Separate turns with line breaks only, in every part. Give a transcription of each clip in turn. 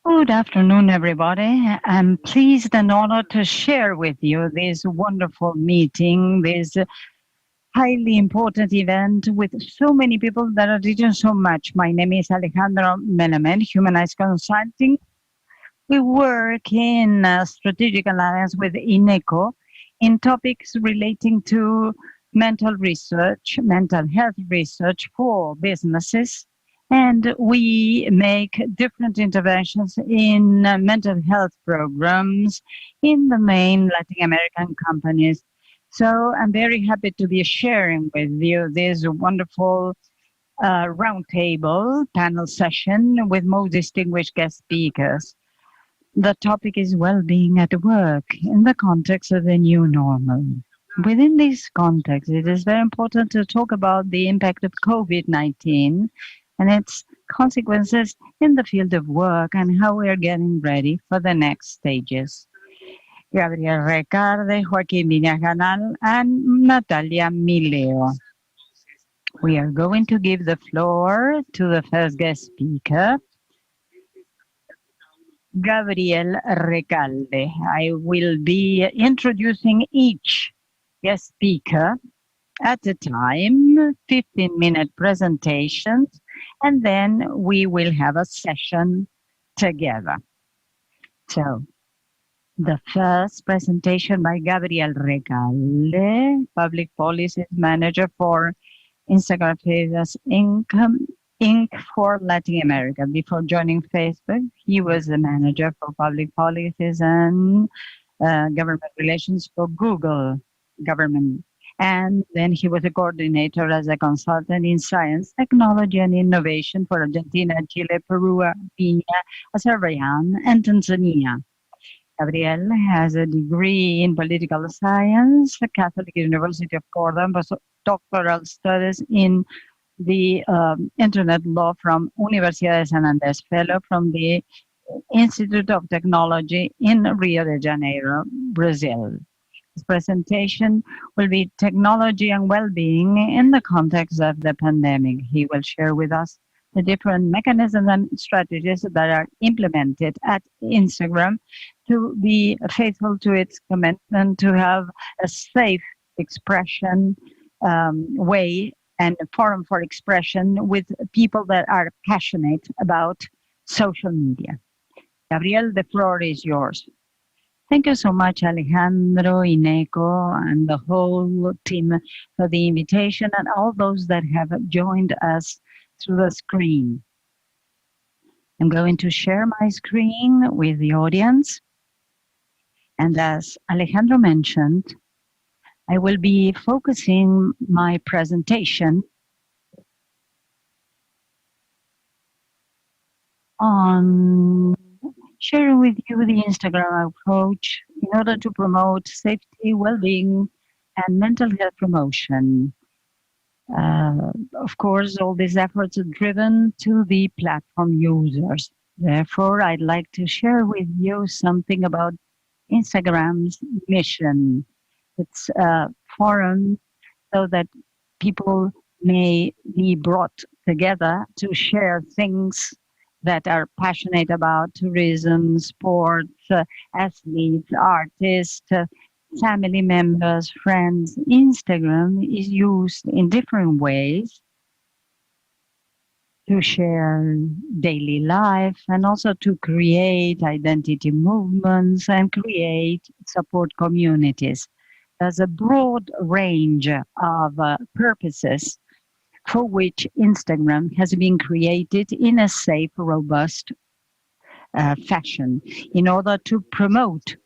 Good afternoon, everybody. I'm pleased and honored to share with you this wonderful meeting, this highly important event with so many people that are doing so much. My name is Alejandro Melamed, Humanized Consulting. We work in a strategic alliance with INECO in topics relating to mental research, mental health research for businesses, and we make different interventions in mental health programs in the main Latin American companies. So I'm very happy to be sharing with you this wonderful roundtable panel session with most distinguished guest speakers. The topic is well-being at work in the context of the new normal. Within this context, it is very important to talk about the impact of COVID-19 and its consequences in the field of work and how we are getting ready for the next stages. Gabriel Recarde, Joaquin Venus, Galán, and Natalia Mileo. We are going to give the floor to the first guest speaker, Gabriel Recalde. I will be introducing each guest speaker at a time, 15-minute presentations, and then we will have a session together. So, the first presentation by Gabriel Recalde, Public Policies Manager for Instagram Figures Inc. for Latin America. Before joining Facebook, he was the manager for public policies and government relations for Google government. And then he was a coordinator as a consultant in science, technology, and innovation for Argentina, Chile, Peru, Viñas, Azerbaijan, and Tanzania. Gabriel has a degree in political science, the Catholic University of Córdoba, doctoral studies in the Internet Law from Universidad de San Andrés, fellow from the Institute of Technology in Rio de Janeiro, Brazil. His presentation will be technology and well-being in the context of the pandemic. He will share with us the different mechanisms and strategies that are implemented at Instagram to be faithful to its commitment to have a safe expression way and a forum for expression with people that are passionate about social media. Gabriel, the floor is yours. Thank you so much, Alejandro, Ineco, and the whole team for the invitation and all those that have joined us through the screen. I'm going to share my screen with the audience. And as Alejandro mentioned, I will be focusing my presentation on sharing with you the Instagram approach in order to promote safety, well-being, and mental health promotion. Of course, all these efforts are driven to the platform users. Therefore, I'd like to share with you something about Instagram's mission. It's a forum so that people may be brought together to share things that are passionate about tourism, sports, athletes, artists, family members, friends. Instagram is used in different ways to share daily life and also to create identity movements and create support communities. There's a broad range of purposes for which Instagram has been created in a safe, robust fashion in order to promote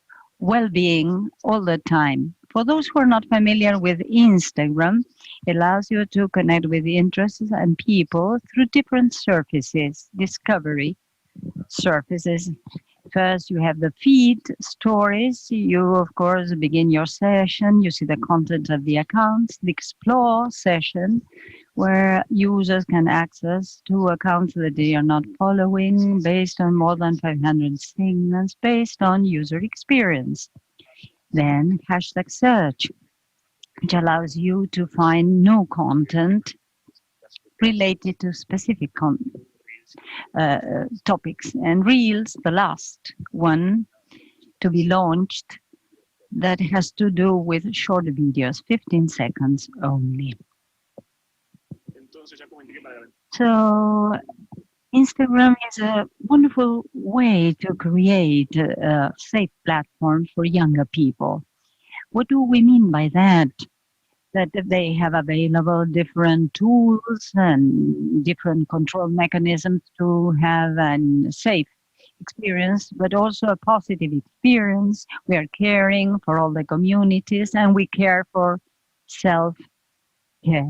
well-being all the time. For those who are not familiar with Instagram, it allows you to connect with interests and people through different surfaces, discovery surfaces. First, you have the feed stories. You, of course, begin your session. You see the content of the accounts. The explore session, where users can access to accounts that they are not following based on more than 500 signals based on user experience. Then hashtag search, which allows you to find new content related to specific content. topics. And Reels, the last one to be launched, that has to do with short videos, 15 seconds only. So Instagram is a wonderful way to create a safe platform for younger people. What do we mean by that? That they have available different tools and different control mechanisms to have a safe experience, but also a positive experience. We are caring for all the communities and we care for self-care.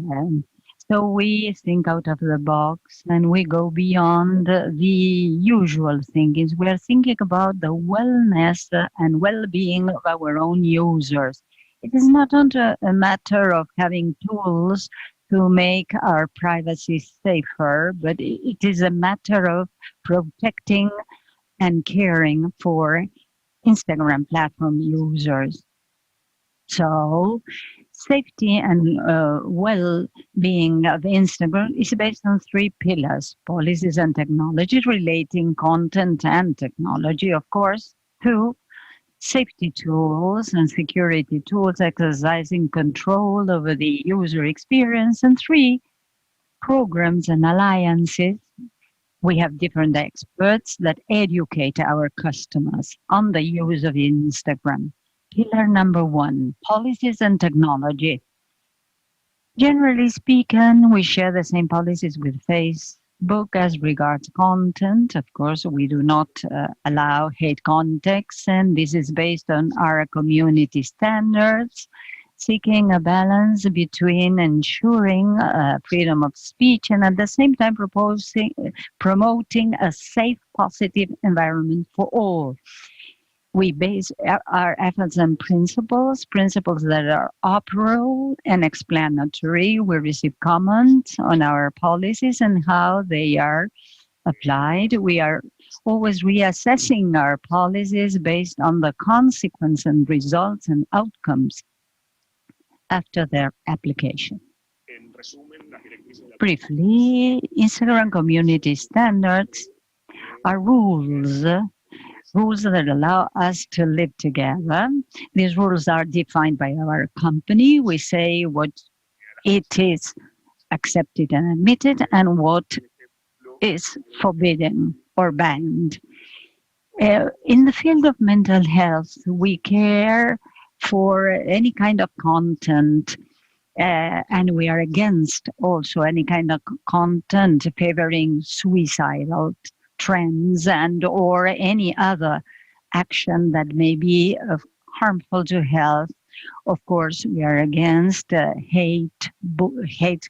So we think out of the box and we go beyond the usual thinkings. We are thinking about the wellness and well-being of our own users. It is not only a matter of having tools to make our privacy safer, but it is a matter of protecting and caring for Instagram platform users. So safety and well-being of Instagram is based on 3 pillars: policies and technology, relating content and technology, of course. 2, safety tools and security tools, exercising control over the user experience. And 3, programs and alliances. We have different experts that educate our customers on the use of Instagram. Pillar number 1, policies and technology. Generally speaking, we share the same policies with Facebook as regards content. Of course, we do not allow hate context, and this is based on our community standards, seeking a balance between ensuring freedom of speech and at the same time promoting a safe, positive environment for all. We base our efforts on principles that are operable and explanatory. We receive comments on our policies and how they are applied. We are always reassessing our policies based on the consequence and results and outcomes after their application. Briefly, Instagram community standards are rules that allow us to live together. These rules are defined by our company. We say what it is accepted and admitted and what is forbidden or banned. In the field of mental health, we care for any kind of content, and we are against also any kind of content favoring suicidal trends and or any other action that may be harmful to health. Of course, we are against hate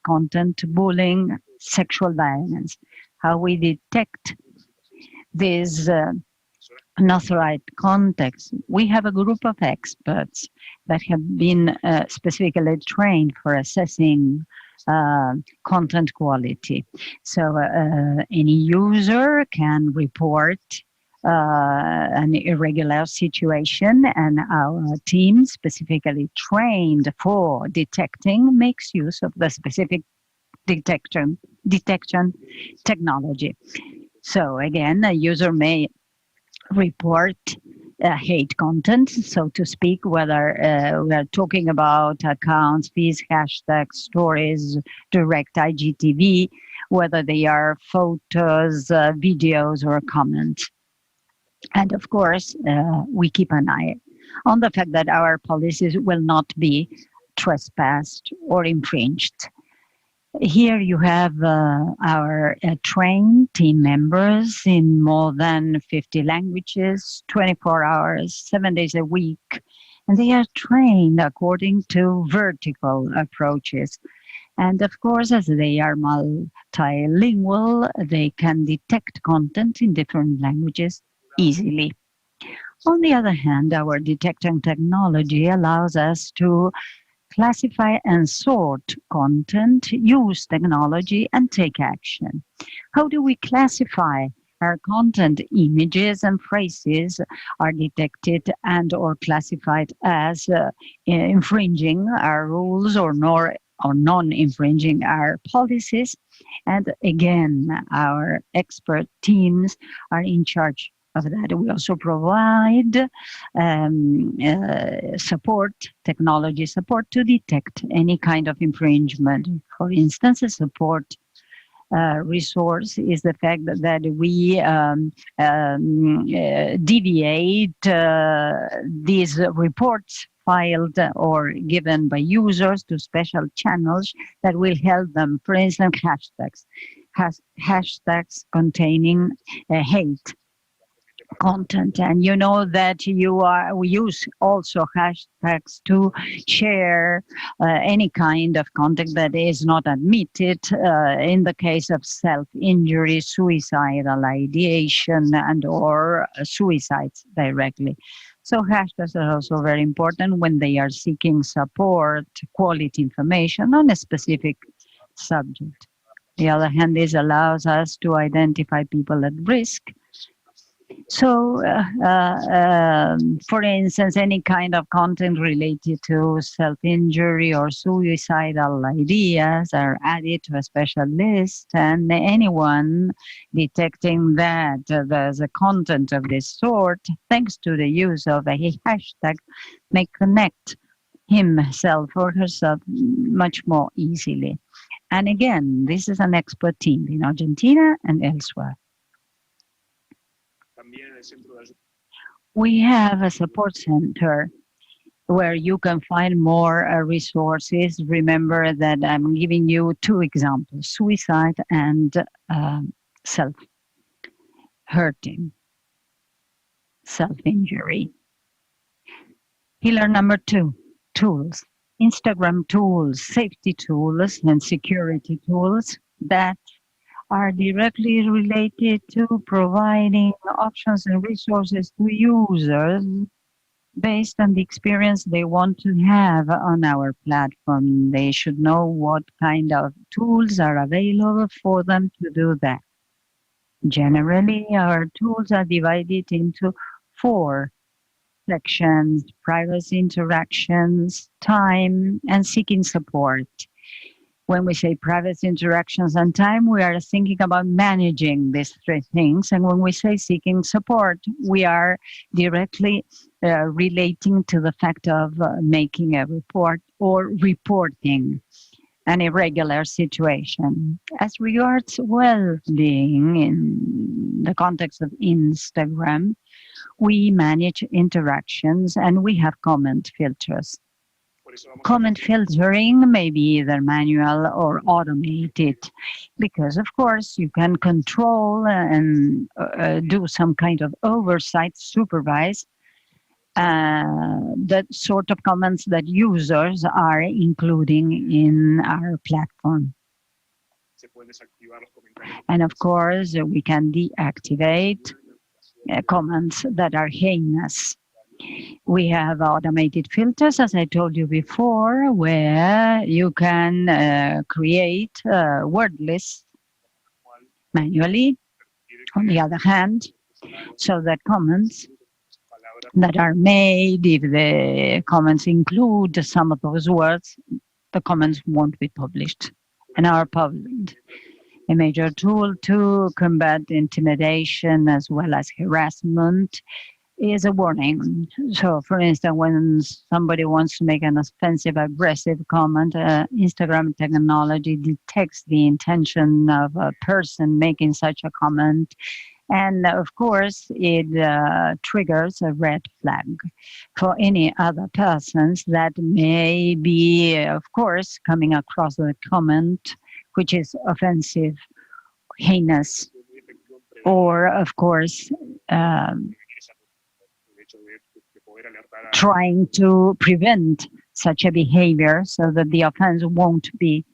content, bullying, sexual violence. How we detect this unauthorized context? We have a group of experts that have been specifically trained for assessing content quality. So any user can report an irregular situation, and our team, specifically trained for detecting, makes use of the specific detection technology. So again, a user may report hate content, so to speak, whether we are talking about accounts, feeds, hashtags, stories, direct IGTV, whether they are photos, videos, or comments. And of course, we keep an eye on the fact that our policies will not be trespassed or infringed. Here you have our trained team members in more than 50 languages, 24 hours, 7 days a week. And they are trained according to vertical approaches. And of course, as they are multilingual, they can detect content in different languages easily. On the other hand, our detection technology allows us to classify and sort content, use technology, and take action. How do we classify our content? Images and phrases are detected and or classified as infringing our rules or non-infringing our policies. And again, our expert teams are in charge of that. We also provide support, technology support to detect any kind of infringement. For instance, a support resource is the fact that we deviate these reports filed or given by users to special channels that will help them. For instance, hashtags containing hate content, and you know that we use also hashtags to share any kind of content that is not admitted in the case of self-injury, suicidal ideation, and or suicides directly. So hashtags are also very important when they are seeking support, quality information on a specific subject. The other hand, this allows us to identify people at risk. So, for instance, any kind of content related to self-injury or suicidal ideas are added to a special list, and anyone detecting that there's a content of this sort, thanks to the use of a hashtag, may connect himself or herself much more easily. And again, this is an expert team in Argentina and elsewhere. We have a support center where you can find more resources. Remember that I'm giving you two examples, suicide and self-hurting, self-injury. Pillar number 2, tools. Instagram tools, safety tools, and security tools that are directly related to providing options and resources to users based on the experience they want to have on our platform. They should know what kind of tools are available for them to do that. Generally, our tools are divided into 4 sections: privacy interactions, time, and seeking support. When we say privacy interactions and time, we are thinking about managing these 3 things. And when we say seeking support, we are directly relating to the fact of making a report or reporting an irregular situation. As regards well-being in the context of Instagram, we manage interactions and we have comment filters. Comment filtering may be either manual or automated, because of course you can control and do some kind of oversight, supervise that sort of comments that users are including in our platform. And of course, we can deactivate comments that are heinous. We have automated filters, as I told you before, where you can create word lists manually, on the other hand, so that comments that are made, if the comments include some of those words, the comments won't be published and are published. A major tool to combat intimidation as well as harassment is a warning. So, for instance, when somebody wants to make an offensive, aggressive comment, Instagram technology detects the intention of a person making such a comment. And of course, it triggers a red flag for any other persons that may be, of course, coming across the comment, which is offensive, heinous, or, of course, trying to prevent such a behavior so that the offense won't be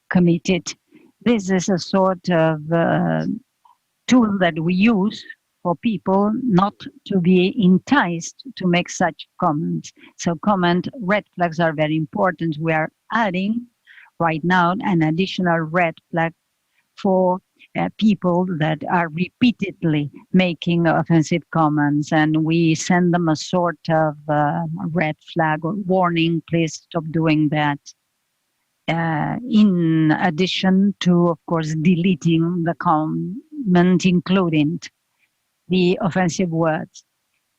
committed. This is a sort of tool that we use for people not to be enticed to make such comments. So comment red flags are very important. We are adding right now an additional red flag for people that are repeatedly making offensive comments, and we send them a sort of red flag or warning, please stop doing that. in addition to, of course, deleting the comment, including the offensive words.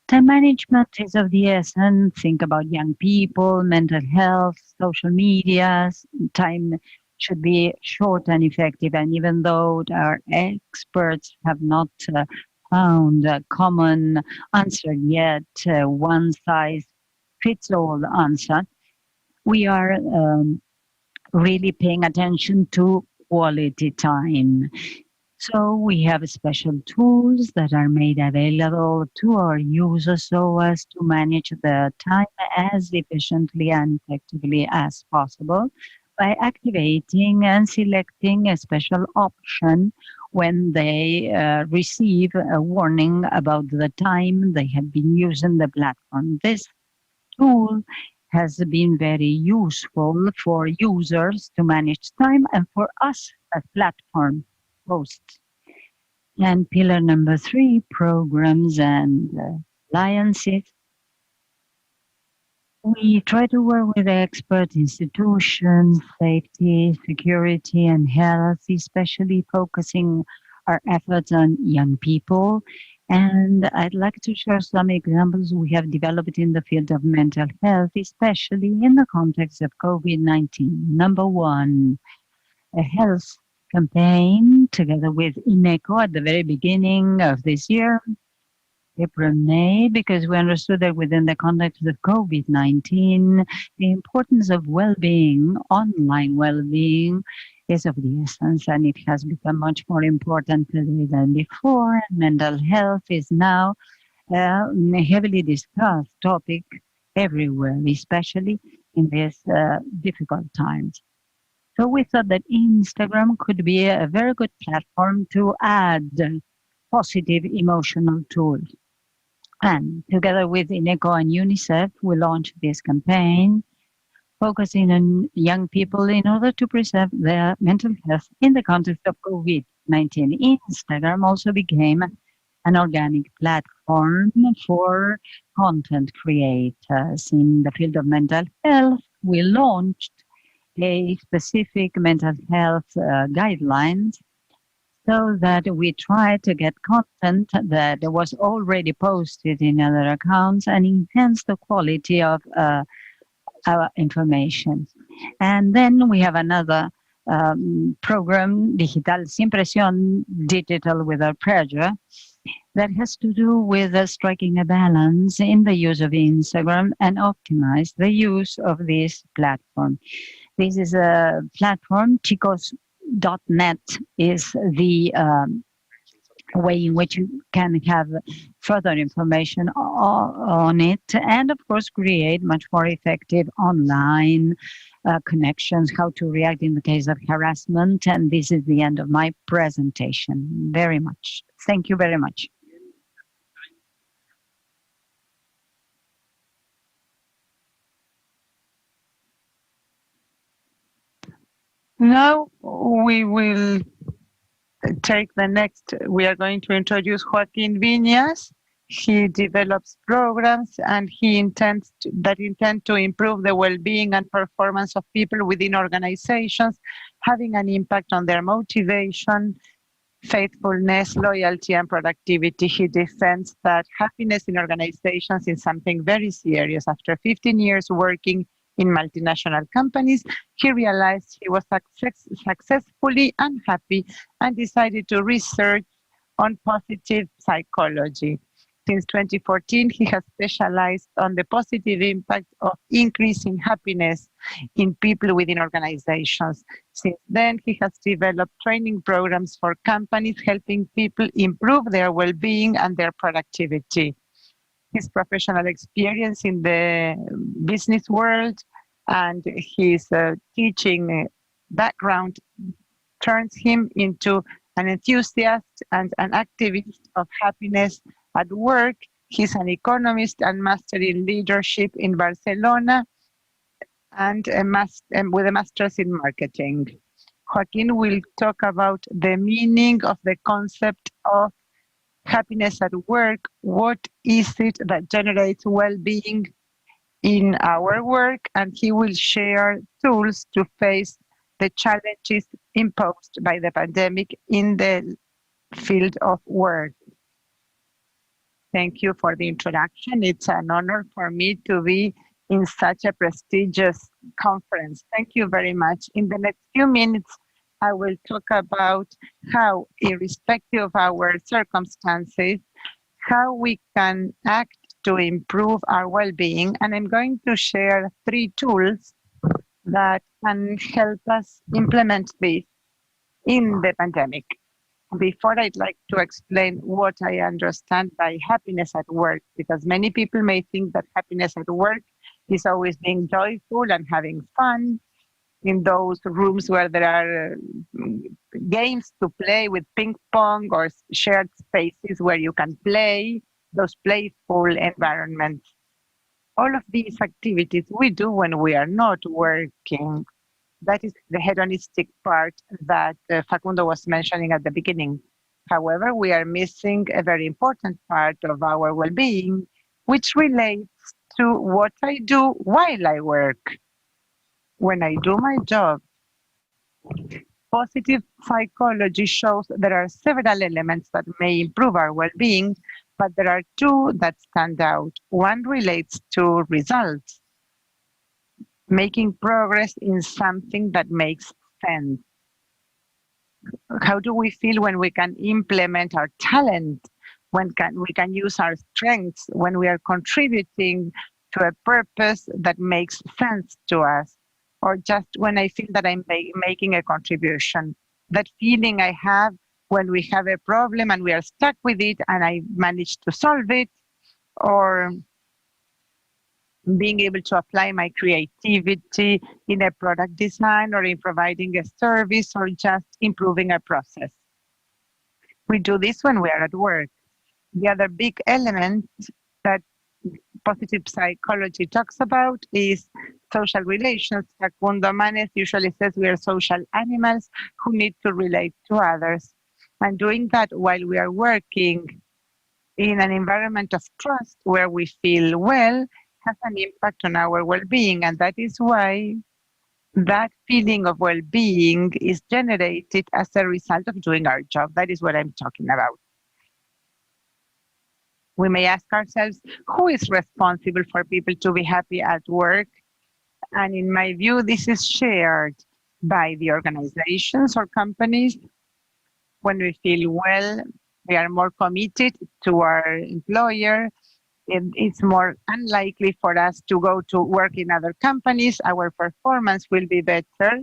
Time management is of the essence. Think about young people, mental health, social media. Time should be short and effective. And even though our experts have not found a common answer yet, one size fits all answer, we are really paying attention to quality time. So we have special tools that are made available to our users so as to manage the time as efficiently and effectively as possible by activating and selecting a special option when they receive a warning about the time they have been using the platform. This tool has been very useful for users to manage time and for us as platform hosts. And pillar number 3, programs and alliances. We try to work with expert institutions, safety, security, and health, especially focusing our efforts on young people. And I'd like to share some examples we have developed in the field of mental health, especially in the context of COVID-19. Number 1, a health campaign together with INECO at the very beginning of this year, April, May, because we understood that within the context of COVID-19, the importance of well-being, online well-being, is of the essence, and it has become much more important today than before. Mental health is now a heavily discussed topic everywhere, especially in these difficult times. So we thought that Instagram could be a very good platform to add positive emotional tools. And together with INECO and UNICEF, we launched this campaign focusing on young people in order to preserve their mental health in the context of COVID-19. Instagram also became an organic platform for content creators. In the field of mental health, we launched a specific mental health guidelines so that we try to get content that was already posted in other accounts and enhance the quality of our information. And then we have another program, Digital Sin Presión, Digital Without Pressure, that has to do with striking a balance in the use of Instagram and optimize the use of this platform. This is a platform, chicos.net is the way in which you can have further information on it, and of course create much more effective online connections, how to react in the case of harassment. And this is the end of my presentation. Very much. Thank you very much.
Now we will take the next. We are going to introduce Joaquin Venus. He develops programs and he intend to improve the well-being and performance of people within organizations, having an impact on their motivation, faithfulness, loyalty, and productivity. He defends that happiness in organizations is something very serious. After 15 years working in multinational companies, he realized he was successfully unhappy and decided to research on positive psychology. Since 2014, he has specialized on the positive impact of increasing happiness in people within organizations. Since then, he has developed training programs for companies, helping people improve their well-being and their productivity. His professional experience in the business world and his teaching background turns him into an enthusiast and an activist of happiness at work. He's an economist and master in leadership in Barcelona and with a master's in marketing. Joaquin will talk about the meaning of the concept of happiness at work. What is it that generates well-being in our work, and he will share tools to face the challenges imposed by the pandemic in the field of work. Thank you for the introduction. It's an honor for me to be in such a prestigious conference. Thank you very much. In the next few minutes, I will talk about how, irrespective of our circumstances, how we can act to improve our well-being. And I'm going to share 3 tools that can help us implement this in the pandemic. Before, I'd like to explain what I understand by happiness at work, because many people may think that happiness at work is always being joyful and having fun in those rooms where there are games to play with ping pong or shared spaces where you can play, those playful environments. All of these activities we do when we are not working. That is the hedonistic part that Facundo was mentioning at the beginning. However, we are missing a very important part of our well-being, which relates to what I do while I work. When I do my job, positive psychology shows there are several elements that may improve our well-being, but there are 2 that stand out. One relates to results, making progress in something that makes sense. How do we feel when we can implement our talent, when we can use our strengths, when we are contributing to a purpose that makes sense to us, or just when I feel that I'm making a contribution? That feeling I have when we have a problem and we are stuck with it and I manage to solve it, or being able to apply my creativity in a product design or in providing a service or just improving a process. We do this when we are at work. The other big element that positive psychology talks about is social relations. Facundo Manes usually says we are social animals who need to relate to others. And doing that while we are working in an environment of trust where we feel well has an impact on our well-being. And that is why that feeling of well-being is generated as a result of doing our job. That is what I'm talking about. We may ask ourselves, who is responsible for people to be happy at work? And in my view, this is shared by the organizations or companies. When we feel well, we are more committed to our employer. It's more unlikely for us to go to work in other companies. Our performance will be better.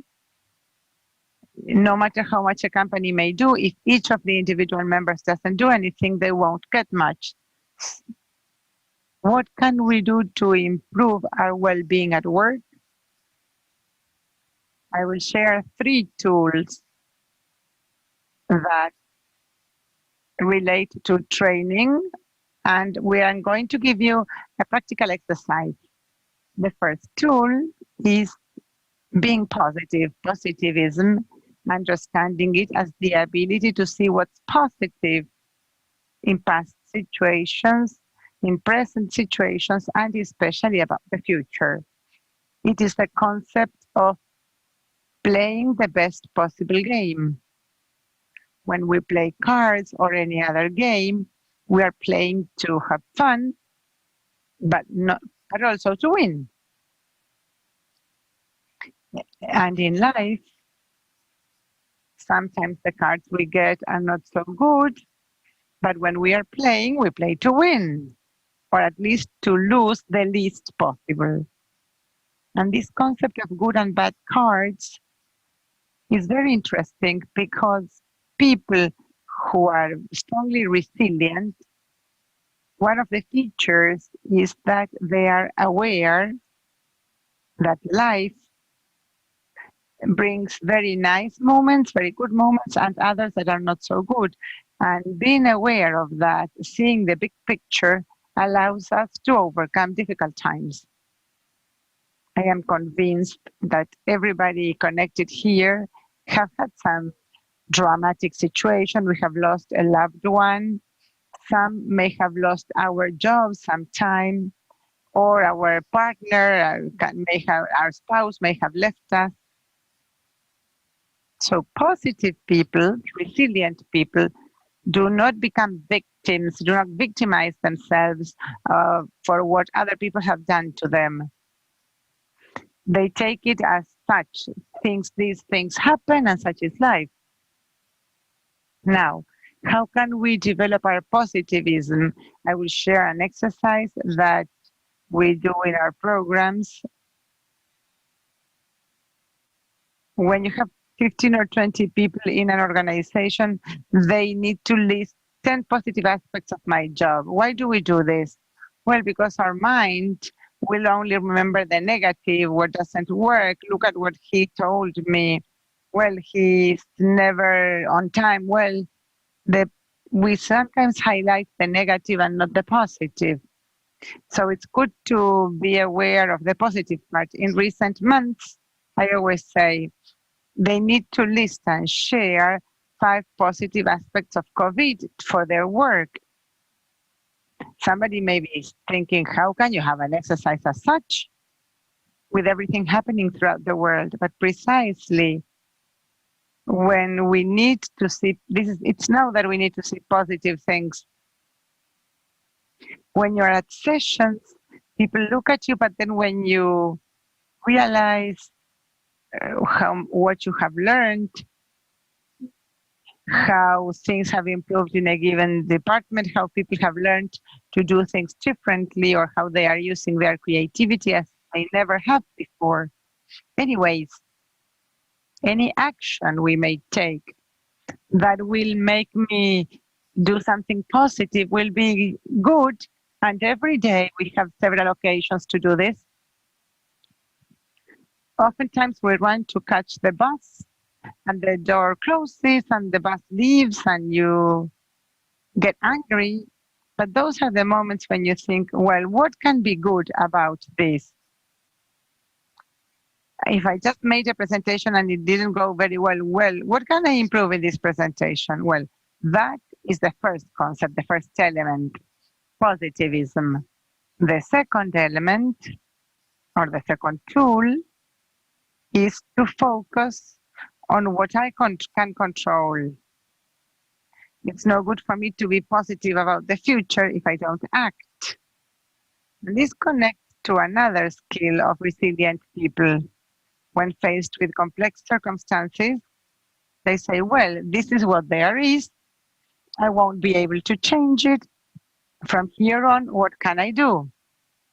No matter how much a company may do, if each of the individual members doesn't do anything, they won't get much. What can we do to improve our well-being at work? I will share 3 tools that relate to training, and we are going to give you a practical exercise. The first tool is being positive, positivism, understanding it as the ability to see what's positive in past situations, in present situations, and especially about the future. It is the concept of playing the best possible game. When we play cards or any other game, we are playing to have fun, but also to win. And in life, sometimes the cards we get are not so good, but when we are playing, we play to win, or at least to lose the least possible. And this concept of good and bad cards is very interesting because people who are strongly resilient, one of the features is that they are aware that life brings very nice moments, very good moments, and others that are not so good. And being aware of that, seeing the big picture, allows us to overcome difficult times. I am convinced that everybody connected here have had some dramatic situation. We have lost a loved one. Some may have lost our jobs sometime. or our partner our spouse may have left us. So positive people, resilient people, do not become victims, do not victimize themselves for what other people have done to them. They take it as such. These things happen and such is life. Now, how can we develop our positivism? I will share an exercise that we do in our programs. When you have 15 or 20 people in an organization, they need to list 10 positive aspects of my job. Why do we do this? Well, because our mind will only remember the negative, what doesn't work. Look at what he told me. Well, he's never on time. Well, we sometimes highlight the negative and not the positive. So it's good to be aware of the positive part. In recent months, I always say they need to list and share 5 positive aspects of COVID for their work. Somebody may be thinking, how can you have an exercise as such with everything happening throughout the world? But precisely when we need to see, it's now that we need to see positive things. When you're at sessions, people look at you, but then when you realize what you have learned, how things have improved in a given department, how people have learned to do things differently, or how they are using their creativity as they never have before. Anyways, any action we may take that will make me do something positive will be good. And every day we have several occasions to do this. Oftentimes we run to catch the bus and the door closes and the bus leaves and you get angry. But those are the moments when you think, well, what can be good about this? If I just made a presentation and it didn't go very well, what can I improve in this presentation? Well, that is the first concept, the first element, positivism. The second element, or the second tool, is to focus on what I can control. It's no good for me to be positive about the future if I don't act. This connects to another skill of resilient people. When faced with complex circumstances, they say, well, this is what there is. I won't be able to change it. From here on, what can I do?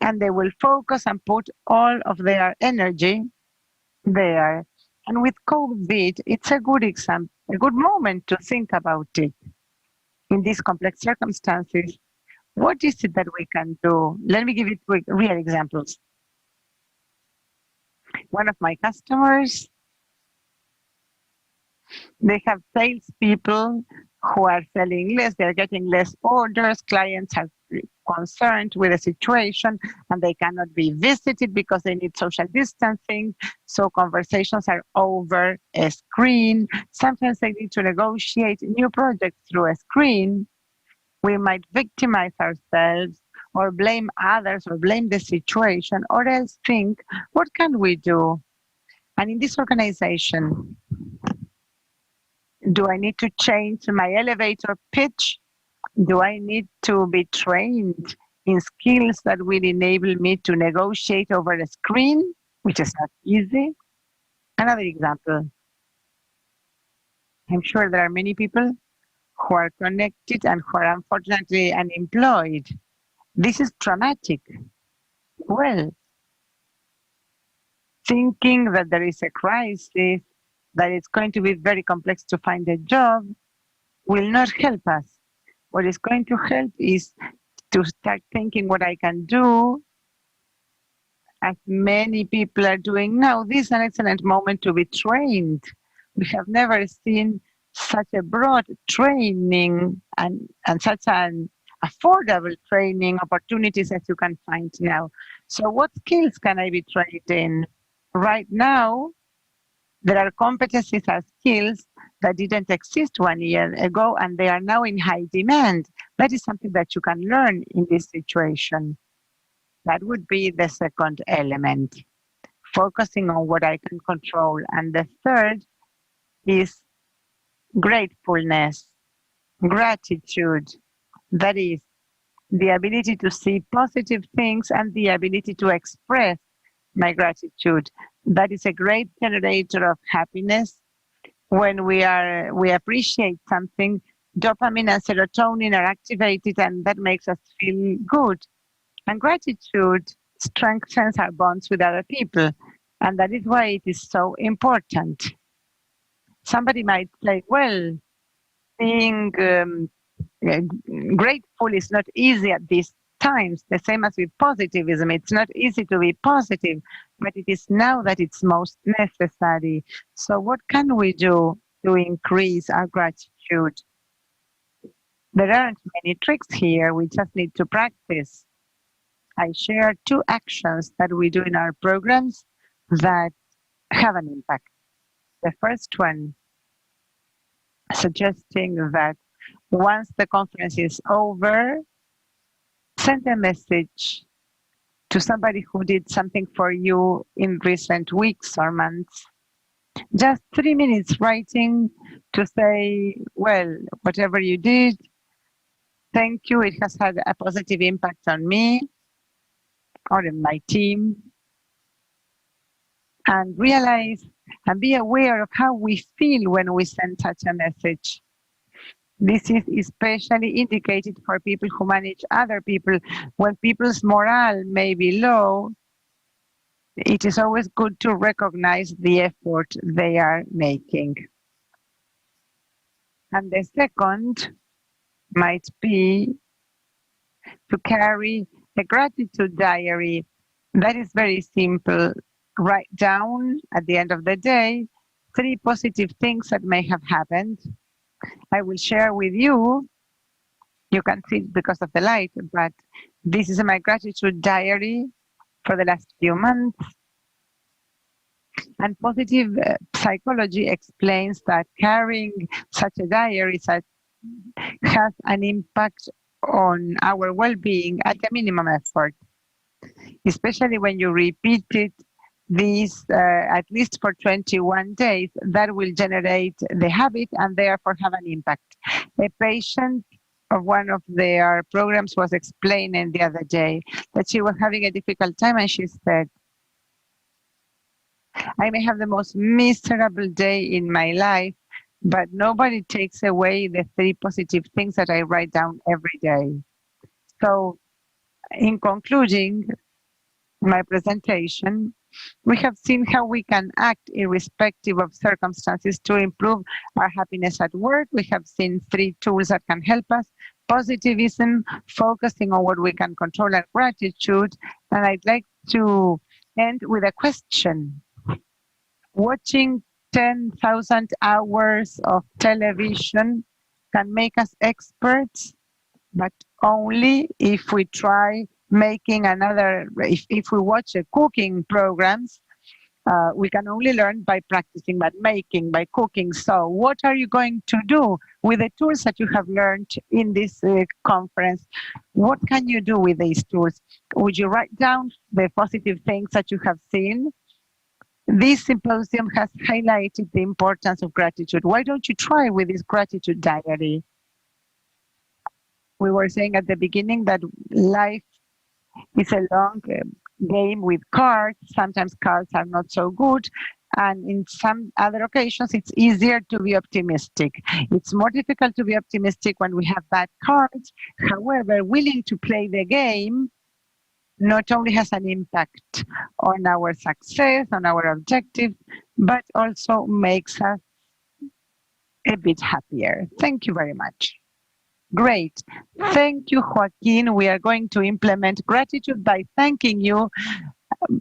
And they will focus and put all of their energy there. And with COVID, it's a good example, a good moment to think about it. In these complex circumstances, what is it that we can do? Let me give you real examples. One of my customers, they have salespeople who are selling less, they're getting less orders, clients are concerned with the situation and they cannot be visited because they need social distancing, so conversations are over a screen. Sometimes they need to negotiate new projects through a screen. We might victimize ourselves or blame others or blame the situation, or else think, what can we do? And in this organization, do I need to change my elevator pitch? Do I need to be trained in skills that will enable me to negotiate over a screen, which is not easy? Another example. I'm sure there are many people who are connected and who are unfortunately unemployed. This is traumatic. Well, thinking that there is a crisis, that it's going to be very complex to find a job, will not help us. What is going to help is to start thinking what I can do, as many people are doing now. This is an excellent moment to be trained. We have never seen such a broad training and such an affordable training opportunities as you can find now. So what skills can I be trained in? Right now, there are competencies and skills that didn't exist 1 year ago, and they are now in high demand. That is something that you can learn in this situation. That would be the second element, focusing on what I can control. And the third is gratefulness, gratitude. That is the ability to see positive things and the ability to express my gratitude. That is a great generator of happiness. When we appreciate something, dopamine and serotonin are activated, and that makes us feel good. And gratitude strengthens our bonds with other people, and that is why it is so important. Somebody might say, well, being grateful is not easy at these times, the same as with positivism. It's not easy to be positive, but it is now that it's most necessary. So what can we do to increase our gratitude? There aren't many tricks here. We just need to practice. I share 2 actions that we do in our programs that have an impact. The first one, suggesting that once the conference is over, send a message to somebody who did something for you in recent weeks or months. Just 3 minutes writing to say, well, whatever you did, thank you. It has had a positive impact on me or in my team. And realize and be aware of how we feel when we send such a message. This is especially indicated for people who manage other people. When people's morale may be low, it is always good to recognize the effort they are making. And the second might be to carry a gratitude diary. That is very simple. Write down at the end of the day 3 positive things that may have happened. I will share with you. You can see it because of the light, but this is my gratitude diary for the last few months. And positive psychology explains that carrying such a diary has an impact on our well-being at a minimum effort, especially when you repeat it these at least for 21 days. That will generate the habit and therefore have an impact. A patient of one of their programs was explaining the other day that she was having a difficult time, and she said, I may have the most miserable day in my life, but nobody takes away the 3 positive things that I write down every day. So in concluding my presentation, we have seen how we can act irrespective of circumstances to improve our happiness at work. We have seen 3 tools that can help us: positivism, focusing on what we can control, and gratitude. And I'd like to end with a question. Watching 10,000 hours of television can make us experts, but only if we try making another. If we watch cooking programs, we can only learn by practicing, by making, by cooking. So what are you going to do with the tools that you have learned in this conference? What can you do with these tools? Would you write down the positive things that you have seen? This symposium has highlighted the importance of gratitude. Why don't you try with this gratitude diary? We were saying at the beginning that life is a long game with cards. Sometimes cards are not so good. And in some other occasions, it's easier to be optimistic. It's more difficult to be optimistic when we have bad cards. However, willing to play the game not only has an impact on our success, on our objectives, but also makes us a bit happier. Thank you very much. Great. Thank you, Joaquin. We are going to implement gratitude by thanking you.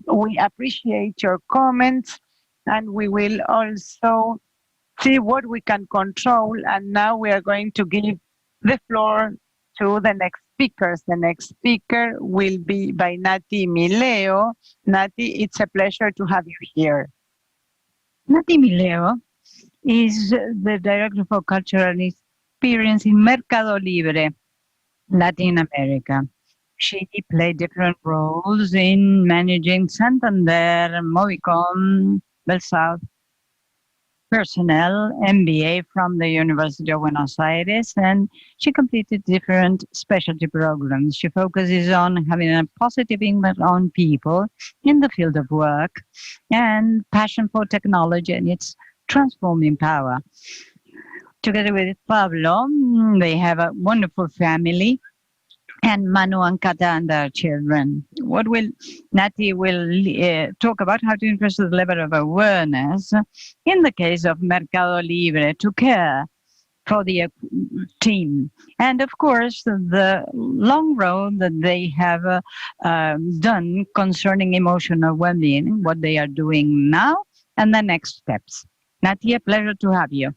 We appreciate your comments, and we will also see what we can control. And now we are going to give the floor to the next speakers. The next speaker will be by Mileo. Nati, it's a pleasure to have you here.
Mileo is the Director for Cultural Experience in Mercado Libre, Latin America. She played different roles in managing Santander, Movicom, Belsouth personnel, MBA from the University of Buenos Aires, and she completed different specialty programs. She focuses on having a positive impact on people in the field of work and passion for technology and its transforming power. Together with Pablo, they have a wonderful family, and Manu and Kata and their children. Nati will talk about how to increase the level of awareness in the case of Mercado Libre to care for the team. And of course, the long road that they have done concerning emotional well-being, what they are doing now, and the next steps. Nati, a pleasure to have you.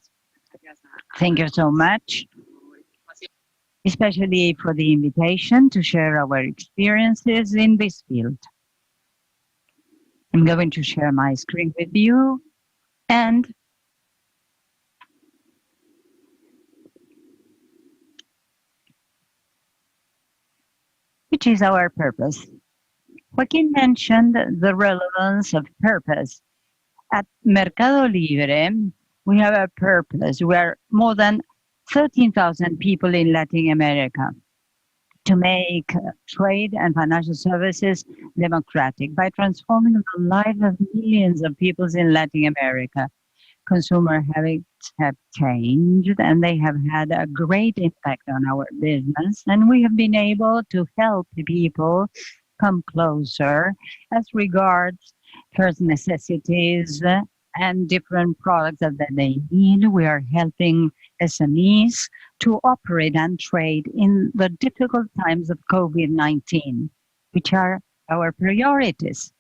Thank you so much, especially for the invitation to share our experiences in this field. I'm going to share my screen with you, and which is our purpose. Joaquin mentioned the relevance of purpose. At Mercado Libre, we have a purpose. We are more than 13,000 people in Latin America to make trade and financial services democratic by transforming the lives of millions of people in Latin America. Consumer habits have changed and they have had a great impact on our business, and we have been able to help people come closer as regards first necessities and different products that they need. We are helping SMEs to operate and trade in the difficult times of COVID-19, which are our priorities.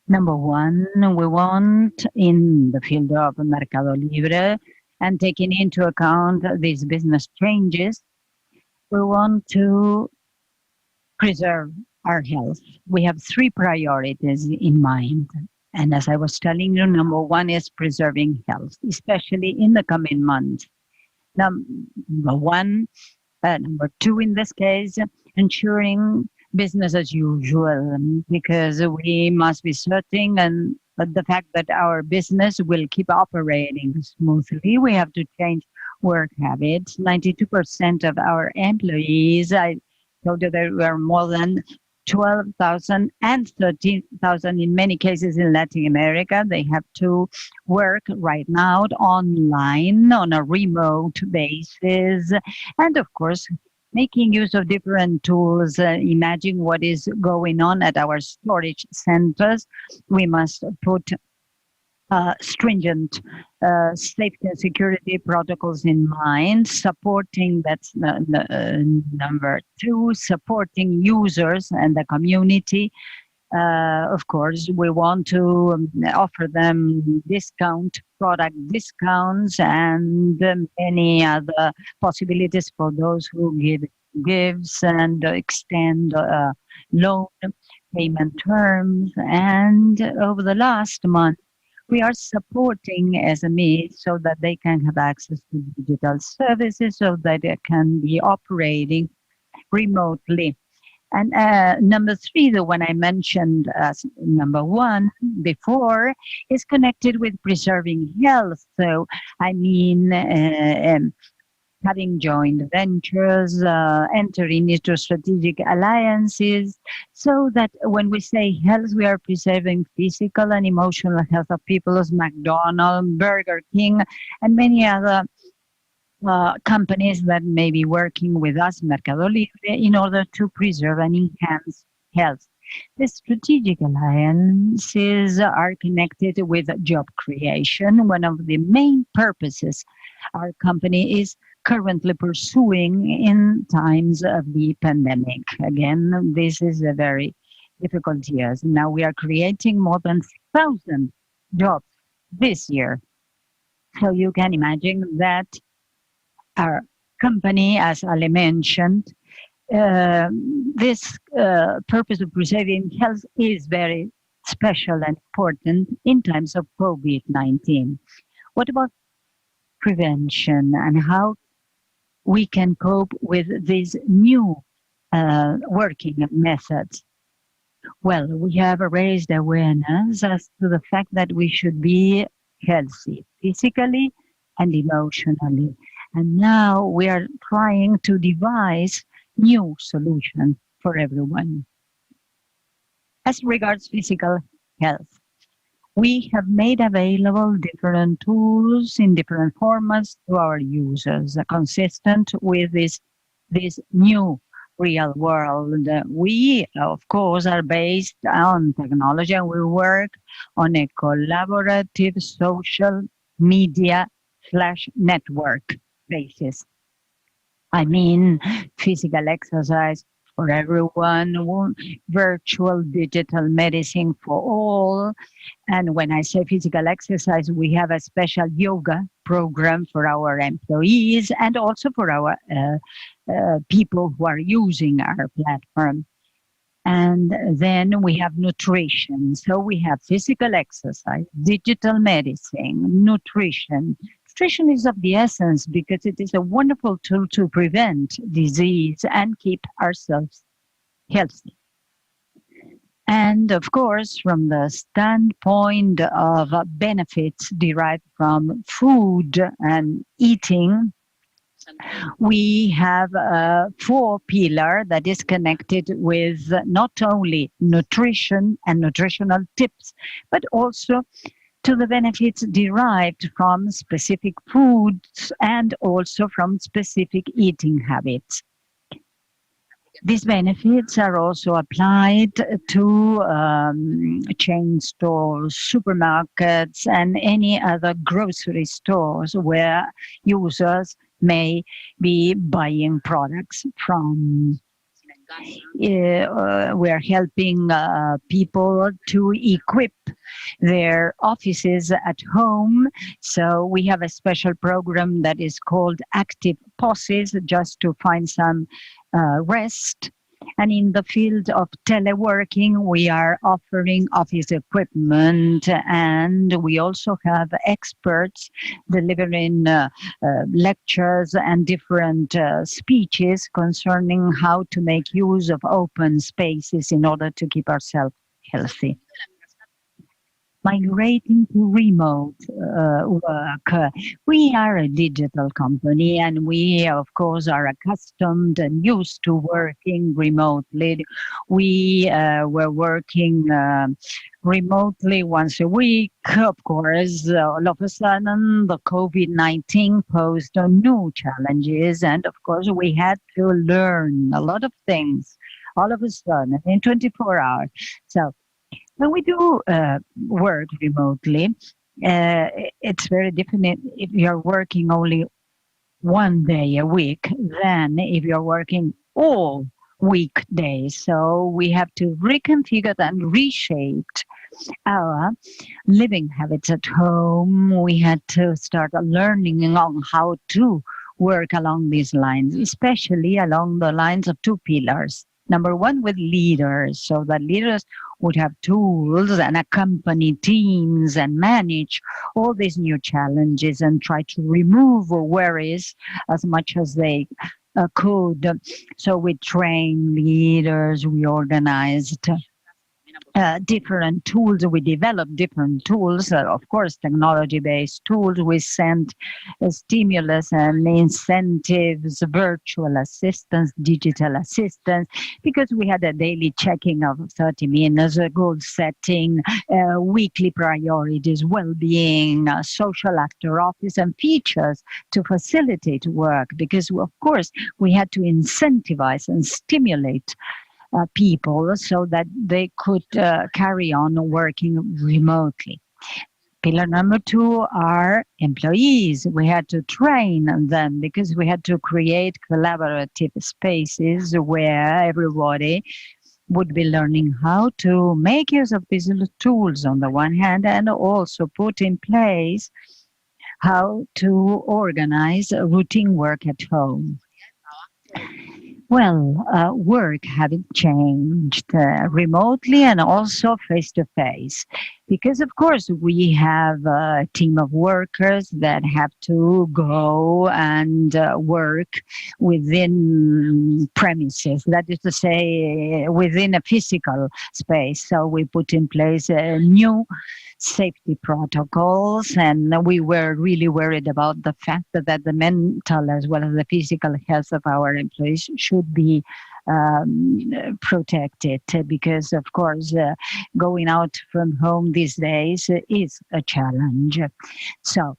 Number one, we want in the field of Mercado Libre, and taking into account these business changes, we want to preserve our health. We have three priorities in mind. And as I was telling you, number one is preserving health, especially in the coming months. Number two in this case, ensuring business as usual, because we must be certain and the fact that our business will keep operating smoothly. We have to change work habits. 92% of our employees, I told you there were more than 12,000 and 13,000 in many cases in Latin America. They have to work right now online on a remote basis. And of course, making use of different tools. Imagine what is going on at our storage centers. We must put stringent safety and security protocols in mind, supporting, that's number two, supporting users and the community. Of course, we want to offer them product discounts, and many other possibilities for those who give gifts and extend loan payment terms. And over the last month, we are supporting SMEs so that they can have access to digital services, so that they can be operating remotely. And number three, the one I mentioned as number one before, is connected with preserving health. So, I mean, having joint ventures, entering into strategic alliances, so that when we say health, we are preserving physical and emotional health of people as McDonald's, Burger King, and many other companies that may be working with us, Mercado Libre, in order to preserve and enhance health. The strategic alliances are connected with job creation. One of the main purposes our company is currently pursuing in times of the pandemic. Again, this is a very difficult year. Now we are creating more than 1,000 jobs this year. So you can imagine that our company, as Ale mentioned, this purpose of preserving health is very special and important in times of COVID-19. What about prevention and how we can cope with these new working methods. Well, we have raised awareness as to the fact that we should be healthy physically and emotionally. And now we are trying to devise new solutions for everyone. As regards physical health, we have made available different tools in different formats to our users, consistent with this new real world. We, of course, are based on technology, and we work on a collaborative social media / network basis. I mean, physical exercise for everyone, virtual digital medicine for all. And when I say physical exercise, we have a special yoga program for our employees and also for our people who are using our platform. And then we have nutrition. So we have physical exercise, digital medicine, nutrition. Nutrition is of the essence because it is a wonderful tool to prevent disease and keep ourselves healthy. And of course, from the standpoint of benefits derived from food and eating, we have a 4-pillar that is connected with not only nutrition and nutritional tips, but also to the benefits derived from specific foods and also from specific eating habits. These benefits are also applied to chain stores, supermarkets, and any other grocery stores where users may be buying products from. We're helping people to equip their offices at home. So we have a special program that is called Active Pauses, just to find some rest. And in the field of teleworking, we are offering office equipment, and we also have experts delivering lectures and different speeches concerning how to make use of open spaces in order to keep ourselves healthy. Migrating to remote work. We are a digital company, and we, of course, are accustomed and used to working remotely. We were working remotely once a week. Of course, all of a sudden, the COVID-19 posed new challenges, and of course, we had to learn a lot of things all of a sudden in 24 hours. So when we do work remotely, it's very different if you're working only one day a week than if you're working all weekdays. So we have to reconfigure and reshape our living habits at home. We had to start learning on how to work along these lines, especially along the lines of 2 pillars. Number one, with leaders, so that leaders would have tools and accompany teams and manage all these new challenges and try to remove worries as much as they could. So we train leaders, we organized different tools. We developed different tools, of course, technology-based tools. We sent stimulus and incentives, virtual assistance, digital assistance, because we had a daily checking of 30 minutes, goal setting, weekly priorities, well-being, social after office, and features to facilitate work, because, of course, we had to incentivize and stimulate people so that they could carry on working remotely. Pillar number 2 are employees. We had to train them because we had to create collaborative spaces where everybody would be learning how to make use of these tools on the one hand, and also put in place how to organize routine work at home. Well, work having changed remotely and also face to face. Because, of course, we have a team of workers that have to go and work within premises, that is to say, within a physical space. So we put in place new safety protocols, and we were really worried about the fact that the mental as well as the physical health of our employees should be protected, because of course going out from home these days is a challenge. So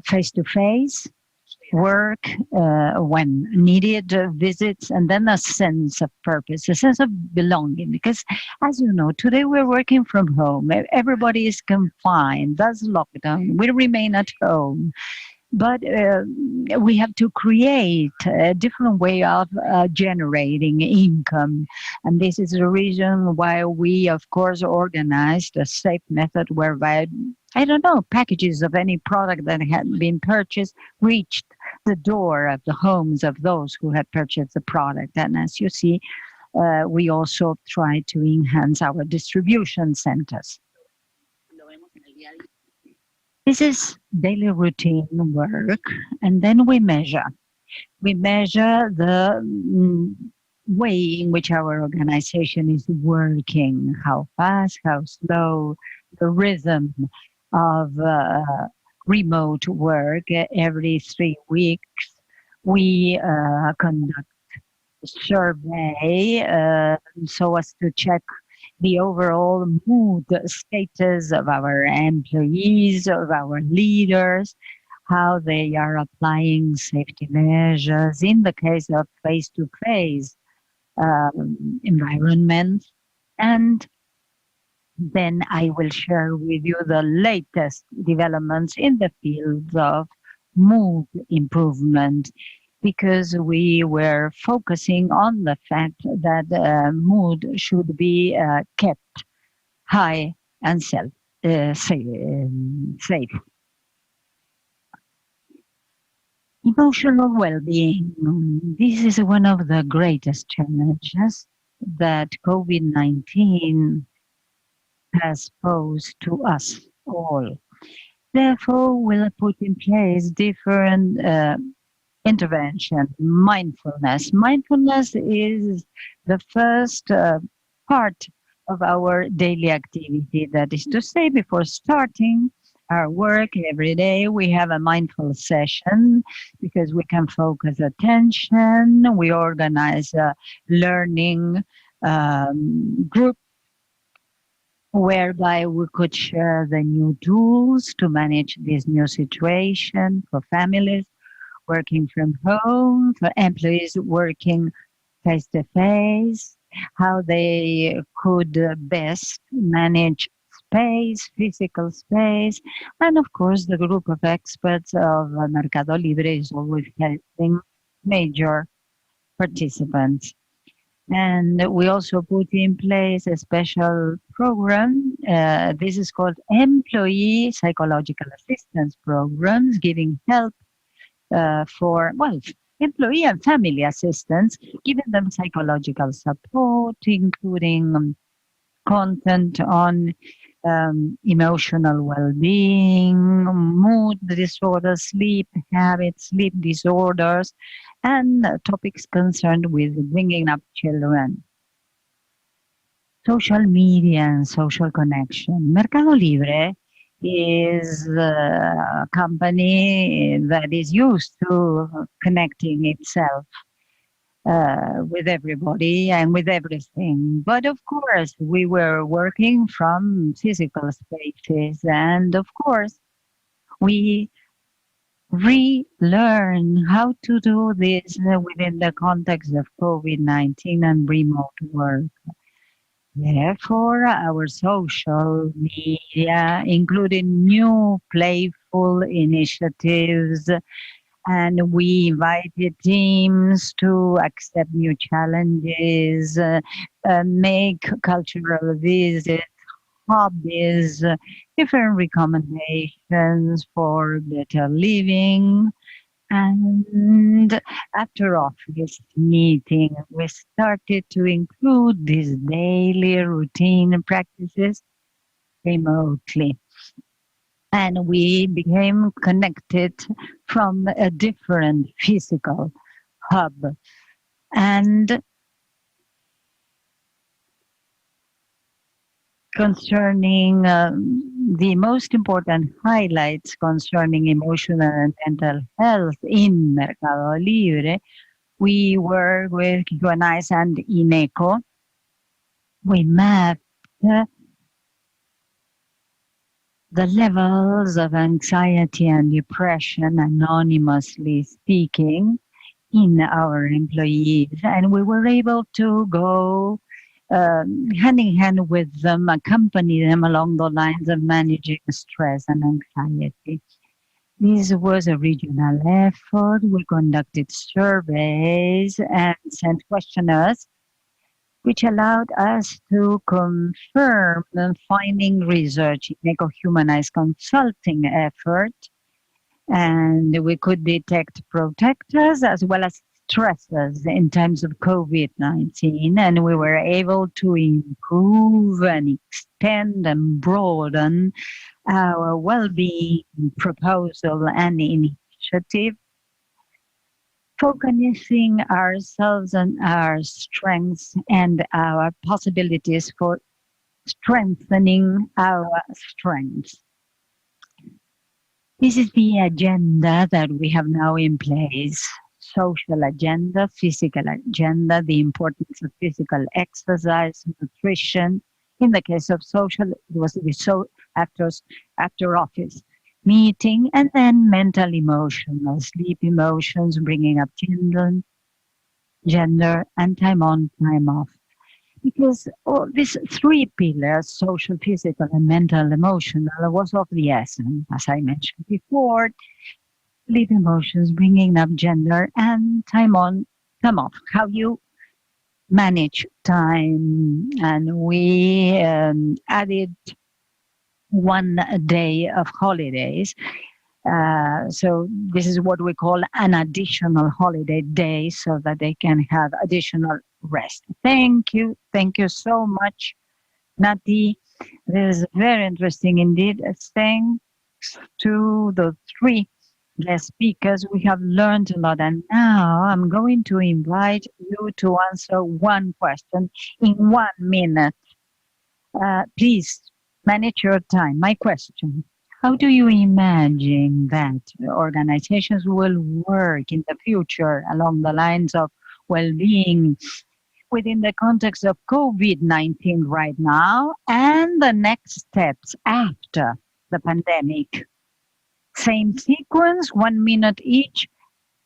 face to face work when needed, visits, and then a sense of purpose, a sense of belonging. Because, as you know, today we're working from home. Everybody is confined. That's lockdown. We remain at home. But we have to create a different way of generating income. And this is the reason why we, of course, organized a safe method whereby, I don't know, packages of any product that had been purchased reached the door of the homes of those who had purchased the product. And as you see, we also try to enhance our distribution centers. This is daily routine work, and then we measure. We measure the way in which our organization is working, how fast, how slow, the rhythm of remote work. Every 3 weeks, we conduct a survey so as to check the overall mood status of our employees, of our leaders, how they are applying safety measures in the case of face-to-face environment. And then I will share with you the latest developments in the field of mood improvement, because we were focusing on the fact that mood should be kept high and safe. Emotional well-being. This is one of the greatest challenges that COVID-19 has posed to us all. Therefore, we'll put in place different intervention. Mindfulness. Mindfulness is the first part of our daily activity. That is to say, before starting our work every day, we have a mindful session because we can focus attention. We organize a learning group whereby we could share the new tools to manage this new situation for families working from home, for employees working face-to-face, how they could best manage space, physical space, and of course the group of experts of Mercado Libre is always helping major participants. And we also put in place a special program. This is called Employee Psychological Assistance Programs, giving help for, well, employee and family assistance, giving them psychological support, including content on emotional well-being, mood disorders, sleep habits, sleep disorders, and topics concerned with bringing up children. Social media and social connection. Mercado Libre is a company that is used to connecting itself with everybody and with everything. But of course, we were working from physical spaces, and of course, we relearn how to do this within the context of COVID-19 and remote work. Therefore, our social media, including new playful initiatives, and we invited teams to accept new challenges, make cultural visits, hobbies, different recommendations for better living. And after office meeting, we started to include these daily routine practices remotely. And we became connected from a different physical hub. And concerning the most important highlights concerning emotional and mental health in Mercado Libre, we work with Joaquin and INECO. We mapped the levels of anxiety and depression, anonymously speaking, in our employees. And we were able to go hand in hand with them, accompany them along the lines of managing stress and anxiety. This was a regional effort. We conducted surveys and sent questionnaires, which allowed us to confirm the finding research in eco-humanized consulting effort. And we could detect protectors as well as stressors in times of COVID-19. And we were able to improve and extend and broaden our well-being proposal and initiative, focusing ourselves on our strengths and our possibilities for strengthening our strengths. This is the agenda that we have now in place. Social agenda, physical agenda, the importance of physical exercise, nutrition. In the case of social, it was the after office meeting, and then mental emotional, sleep emotions, bringing up children, gender, and time on, time off. Because these three pillars, social, physical, and mental emotional, was of the essence, as I mentioned before. Sleep emotions, bringing up gender, and time on, time off. How you manage time. And we added 1 day of holidays. So this is what we call an additional holiday day so that they can have additional rest. Thank you. Thank you so much, Nati. This is very interesting indeed. Thanks to the three guest speakers, we have learned a lot. And now I'm going to invite you to answer one question in 1 minute. Please manage your time. My question: how do you imagine that organizations will work in the future along the lines of well-being within the context of COVID-19 right now and the next steps after the pandemic? Same sequence, 1 minute each.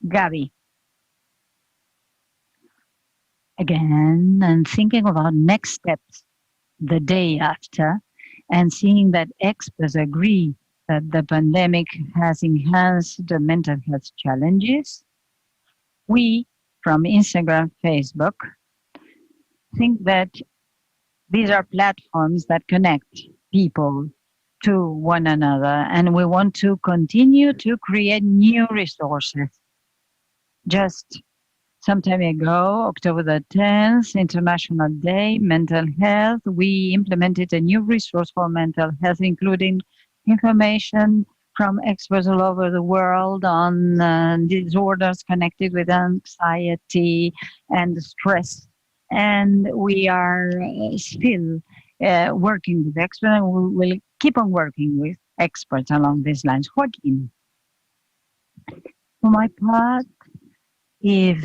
Gabi. Again, and thinking about next steps the day after, and seeing that experts agree that the pandemic has enhanced the mental health challenges, we from Instagram, Facebook, think that these are platforms that connect people to one another, and we want to continue to create new resources. Just some time ago, October the 10th, International Day, Mental Health, we implemented a new resource for mental health, including information from experts all over the world on disorders connected with anxiety and stress. And we are still working with experts, and we will keep on working with experts along these lines. Joaquin, for my part, if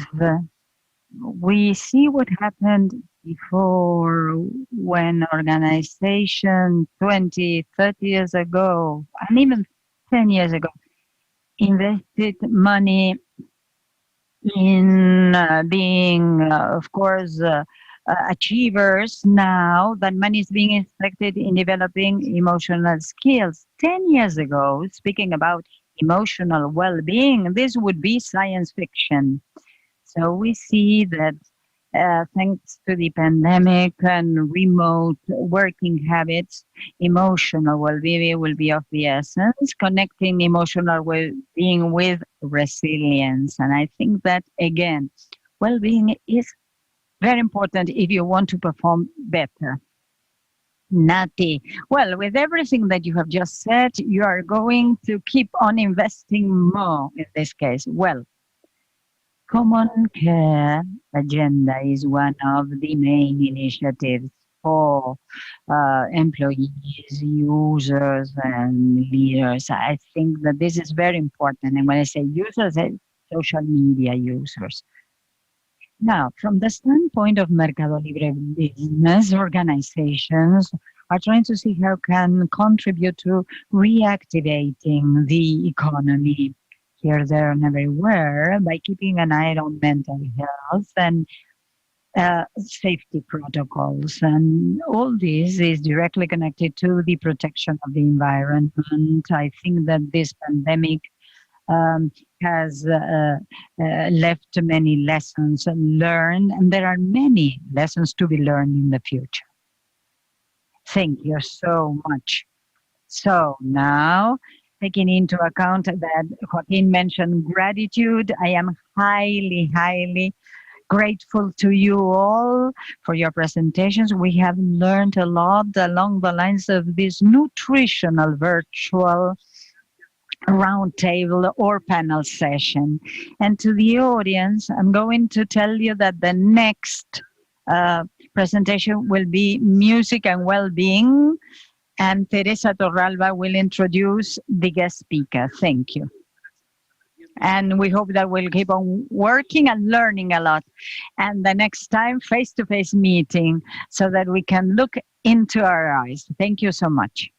we see what happened before, when organization 20, 30 years ago, and even 10 years ago, invested money in being, of course, achievers. Now that money is being invested in developing emotional skills. 10 years ago, speaking about emotional well-being, this would be science fiction. So we see that Thanks to the pandemic and remote working habits, emotional well-being will be of the essence, connecting emotional well-being with resilience. And I think that, again, well-being is very important if you want to perform better. Nati, well, with everything that you have just said, you are going to keep on investing more in this case. Well, Common Care Agenda is one of the main initiatives for employees, users, and leaders. I think that this is very important. And when I say users, I social media users. Now, from the standpoint of Mercado Libre business, organizations are trying to see how can contribute to reactivating the economy here, there, and everywhere by keeping an eye on mental health and safety protocols. And all this is directly connected to the protection of the environment. I think that this pandemic has left many lessons learned, and there are many lessons to be learned in the future. Thank you so much. So now, taking into account that Joaquin mentioned gratitude, I am highly, highly grateful to you all for your presentations. We have learned a lot along the lines of this nutritional virtual roundtable or panel session. And to the audience, I'm going to tell you that the next presentation will be Music and Wellbeing, and Teresa Torralba will introduce the guest speaker. Thank you. And we hope that we'll keep on working and learning a lot. And the next time, face-to-face meeting so that we can look into our eyes. Thank you so much.